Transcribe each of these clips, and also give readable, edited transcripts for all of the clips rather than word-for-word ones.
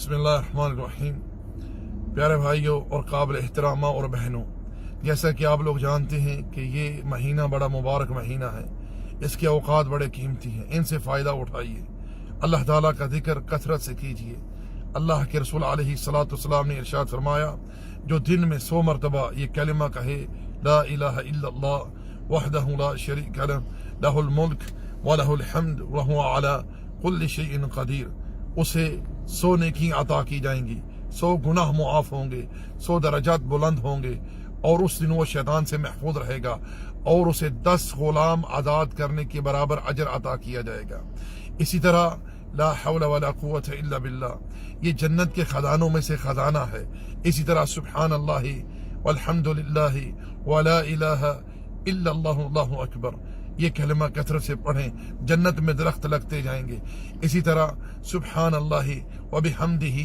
بسم اللہ الرحمن الرحیم۔ پیارے بھائیوں اور قابل احترام اور بہنوں، جیسا کہ آپ لوگ جانتے ہیں کہ یہ مہینہ بڑا مبارک مہینہ ہے، اس کے اوقات بڑے قیمتی ہیں، ان سے فائدہ اٹھائیے، اللہ تعالیٰ کا ذکر کثرت سے کیجیے۔ اللہ کے رسول علیہ السلام نے ارشاد فرمایا، جو دن میں 100 مرتبہ یہ کلمہ کہے، لا الہ الا اللہ وحدہ لا شریک لہ لہ الملک ولہ الحمد وہو علی کل شیء قدیر، اسے 100 نیکی عطا کی جائیں گی، 100 گناہ معاف ہوں گے، 100 درجات بلند ہوں گے، اور اس دن وہ شیطان سے محفوظ رہے گا، اور اسے 10 غلام آزاد کرنے کے برابر اجر عطا کیا جائے گا۔ اسی طرح لا حول ولا قوت الا باللہ، یہ جنت کے خزانوں میں سے خزانہ ہے۔ اسی طرح سبحان اللہ والحمد للہ ولا الہ الا اللہ اللہ اکبر، یہ کلمہ کثرت سے پڑھیں، جنت میں درخت لگتے جائیں گے۔ اسی طرح سبحان اللہ وبحمدہ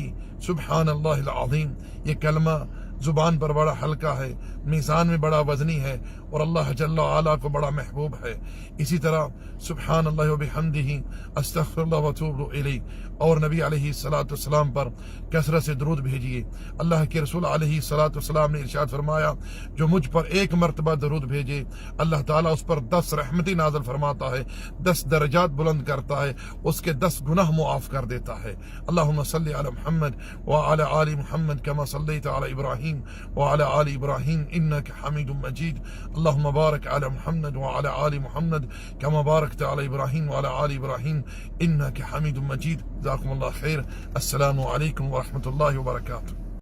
سبحان اللہ العظیم، یہ کلمہ زبان پر بڑا ہلکا ہے، میزان میں بڑا وزنی ہے، اور اللہ جل وعلا کو بڑا محبوب ہے۔ اسی طرح سبحان اللہ وبحمدہ استغفر اللہ واتوب الیہ، اور نبی علیہ السلام پر کثرت سے درود بھیجیے۔ اللہ کے رسول علیہ السلام نے ارشاد فرمایا، جو مجھ پر 1 مرتبہ درود بھیجے، اللہ تعالیٰ اس پر 10 رحمتیں نازل فرماتا ہے، 10 درجات بلند کرتا ہے، اس کے 10 گناہ معاف کر دیتا ہے۔ اللہم صلی علی محمد وعلی آل محمد کما صلیت علی ابراہیم وعلی آل ابراہیم انک حمید مجید، اللہم بارک علی محمد وعلی آل محمد کما بارکت علی ابراہیم وعلی آل ابراہیم انک حمید مجید۔ جزاکم اللہ خیر۔ السلام علیکم ورحمۃ اللہ وبرکاتہ۔